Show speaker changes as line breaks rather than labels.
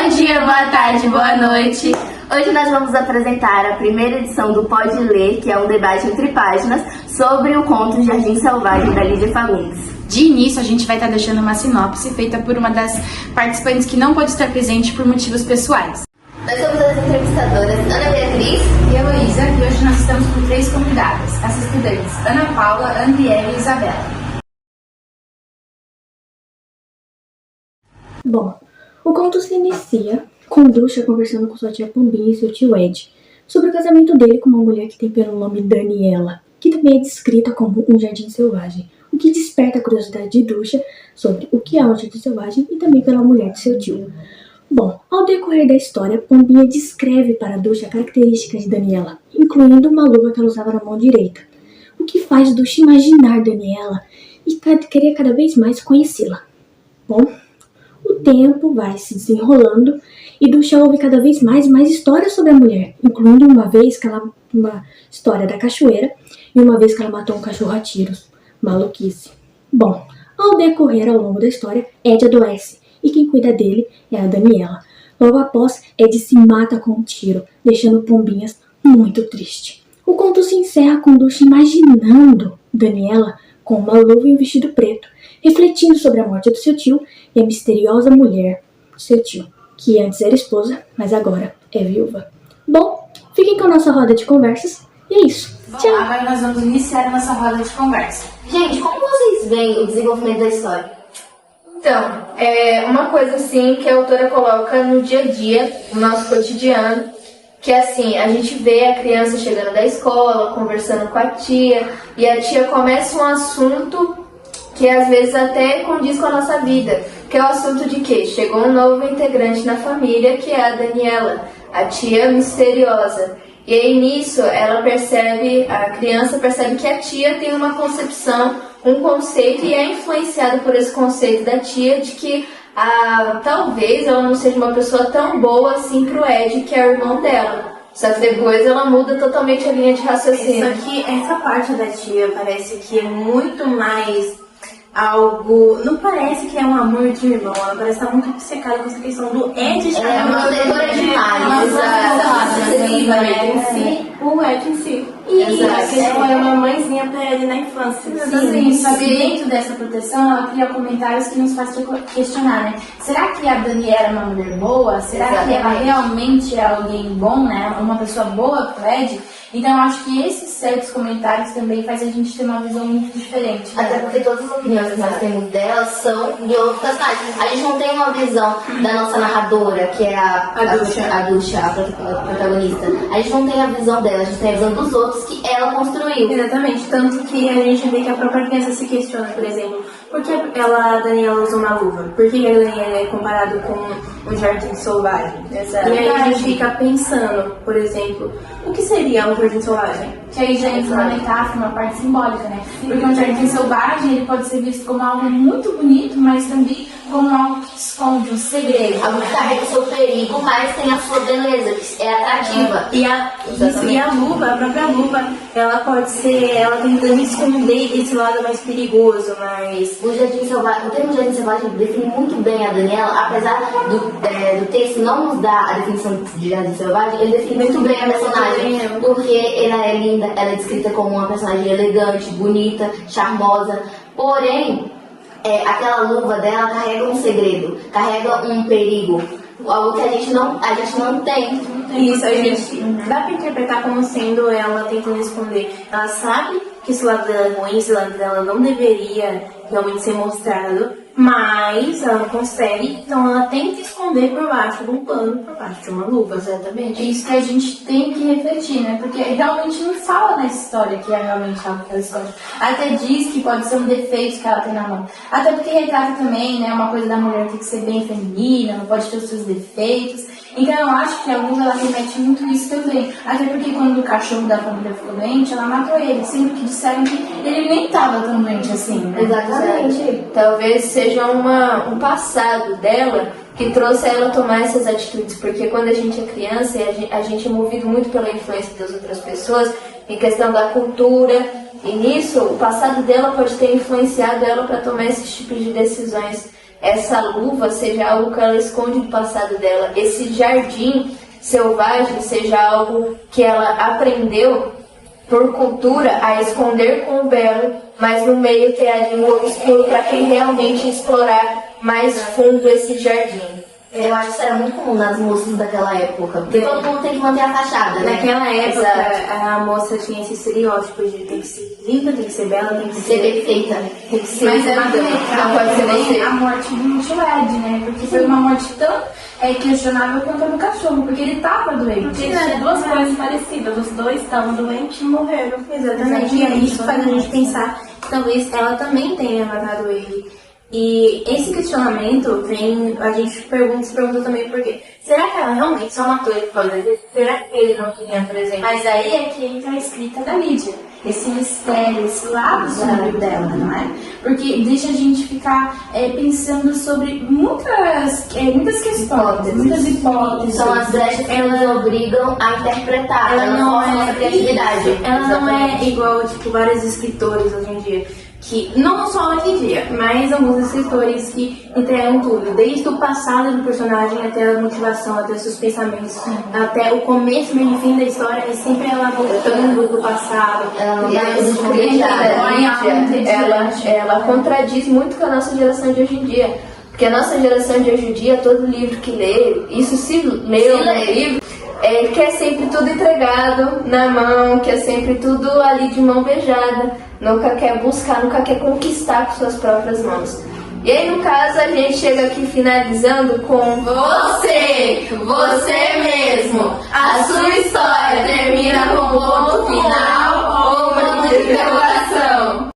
Bom dia, boa tarde, boa noite. Hoje nós vamos apresentar a primeira edição do Pode Ler, que é um debate entre páginas sobre o conto Jardim Selvagem, da Lídia Fagundes.
De início, a gente vai estar deixando uma sinopse feita por uma das participantes que não pode estar presente por motivos pessoais.
Nós somos as entrevistadoras Ana Beatriz
e Heloísa, e hoje nós estamos com 3 convidadas, as estudantes Ana Paula, Andriele e Isabela.
Bom, o conto se inicia com Ducha conversando com sua tia Pombinha e seu tio Ed sobre o casamento dele com uma mulher que tem pelo nome Daniela, que também é descrita como um jardim selvagem, o que desperta a curiosidade de Ducha sobre o que é um jardim selvagem e também pela mulher de seu tio. Bom, ao decorrer da história, Pombinha descreve para Ducha características de Daniela, incluindo uma luva que ela usava na mão direita, o que faz Ducha imaginar Daniela e querer cada vez mais conhecê-la. Bom, o tempo vai se desenrolando e Ducha ouve cada vez mais histórias sobre a mulher, incluindo uma história da cachoeira e uma vez que ela matou um cachorro a tiros. Maluquice. Bom, ao decorrer ao longo da história, Ed adoece e quem cuida dele é a Daniela. Logo após, Ed se mata com um tiro, deixando Pombinhas muito triste. O conto se encerra com Ducha imaginando Daniela com uma luva e um vestido preto, refletindo sobre a morte do seu tio e a misteriosa mulher do seu tio, que antes era esposa, mas agora é viúva. Bom, fiquem com a nossa roda de conversas e é isso. Tchau!
Agora nós vamos iniciar a nossa roda de conversa.
Gente, como vocês veem o desenvolvimento da história?
Então, é uma coisa assim que a autora coloca no dia a dia, no nosso cotidiano, que é assim, a gente vê a criança chegando da escola, conversando com a tia, e a tia começa um assunto que às vezes até condiz com a nossa vida, que é o assunto de que chegou um novo integrante na família, que é a Daniela, a tia misteriosa. E aí nisso a criança percebe que a tia tem uma concepção, um conceito, e é influenciada por esse conceito da tia de que talvez ela não seja uma pessoa tão boa assim pro Ed, que é o irmão dela. Só que depois ela muda totalmente a linha de raciocínio.
Só que essa parte da tia parece que é muito mais algo... Não parece que é um amor de irmão, ela parece estar muito obcecada com essa questão do Ed estar...
É uma leitura demais,
o Ed em si.
Exato.
Que ela é uma mãezinha pra ele na infância.
Sim, só que dentro dessa proteção, ela cria comentários que nos fazem questionar, né? Será que a Daniela é uma mulher boa? Será que ela realmente é alguém bom, né? Uma pessoa boa pro Ed? Então, eu acho que esses certos comentários também fazem a gente ter uma visão muito diferente. Né?
Até porque todas as opiniões que nós temos dela são de outros personagens. A gente não tem uma visão da nossa narradora, que é a Ducha, a protagonista. A gente não tem a visão dela, a gente tem a visão dos outros que ela construiu.
Exatamente, tanto que a gente vê que a própria criança se questiona, por exemplo, por que a Daniela usa uma luva? Por que a Daniela é comparado com um jardim selvagem?
Exato.
E aí a gente fica pensando, por exemplo, o que seria um jardim selvagem?
Que aí já entra uma metáfora, uma parte simbólica, né? Porque um jardim selvagem, ele pode ser visto como algo muito bonito, mas também como algo que esconde um segredo.
Algo que carrega o seu perigo, mas tem a sua beleza, que é atrativa.
E a luva, a própria luva, ela pode ser, ela tentando esconder esse lado mais perigoso, mas...
O termo jardim selvagem define muito bem a Daniela, apesar do texto não nos dar a definição de jardim selvagem, ele define muito bem a personagem, porque ela é linda, ela é descrita como uma personagem elegante, bonita, charmosa, porém, aquela luva dela carrega um segredo, carrega um perigo, algo que a gente não tem.
Isso, a gente dá pra interpretar como sendo ela tentando esconder. Ela sabe que esse lado dela é ruim, esse lado dela não deveria realmente ser mostrado, mas ela não consegue, então ela tenta esconder por baixo de um pano, por baixo de uma luva.
Exatamente. É isso que a gente tem que refletir, né? Porque realmente não fala na história que é realmente algo que ela esconde. Até diz que pode ser um defeito que ela tem na mão. Até porque retrata também, né, uma coisa da mulher tem que ser bem feminina, não pode ter os seus defeitos. Então eu acho que a luva, ela remete muito isso também. Até porque quando o cachorro da família ficou doente, ela matou ele, sendo que disseram que ele nem estava tão doente assim, né?
Exatamente. Talvez seja um passado dela que trouxe ela a tomar essas atitudes, porque quando a gente é criança, a gente é movido muito pela influência das outras pessoas, em questão da cultura, e nisso o passado dela pode ter influenciado ela para tomar esses tipos de decisões essa luva seja algo que ela esconde do passado dela, esse jardim selvagem seja algo que ela aprendeu por cultura a esconder com o belo, mas no meio ter ali um obscuro para quem realmente explorar mais fundo esse jardim.
Eu acho que isso era muito comum nas moças daquela época, porque todo mundo tem que manter a fachada, né?
Naquela época,
Exato.
a moça tinha esse estereótipo de tem que ser linda, tem que ser bela, tem que
Ser
ser...
perfeita.
Tem que ser
Mas é
madame.
muito legal
Não pode ser
também
você.
a morte do Tio Ed, né? Porque foi uma morte tão questionável quanto a do cachorro, porque ele tava doente.
Porque tinha duas coisas parecidas, os dois estavam doentes e morreram.
Exatamente, e aí isso faz a gente pensar que talvez ela também tenha matado ele. E esse questionamento vem, a gente se pergunta também por quê. Será que ela realmente só matou ele por causa dele? Será que ele não queria, por exemplo?
Mas aí é que entra a escrita da Lídia. Esse mistério, esse lado sombrio dela, não é? Porque deixa a gente ficar pensando sobre muitas questões, muitas hipóteses.
São as brechas que nos obrigam a interpretar.
Ela não
forçam nossa criatividade.
Ela não é igual, tipo, vários escritores hoje em dia. Que, não só hoje em dia, mas alguns escritores que entregam tudo. Desde o passado do personagem até a motivação, até os seus pensamentos, até o começo, meio e fim da história, é sempre ela voltando do passado.
Ela não
E
dá
a
tudo
escrita da Lídia, ela contradiz muito com a nossa geração de hoje em dia. Porque a nossa geração de hoje em dia, todo livro que lê, isso se leu no livro, quer sempre tudo entregado na mão, quer sempre tudo ali de mão beijada, nunca quer buscar, nunca quer conquistar com suas próprias mãos. E aí, no caso, a gente chega aqui finalizando com você mesmo. A sua história termina com ponto final ou ponto de interrogação.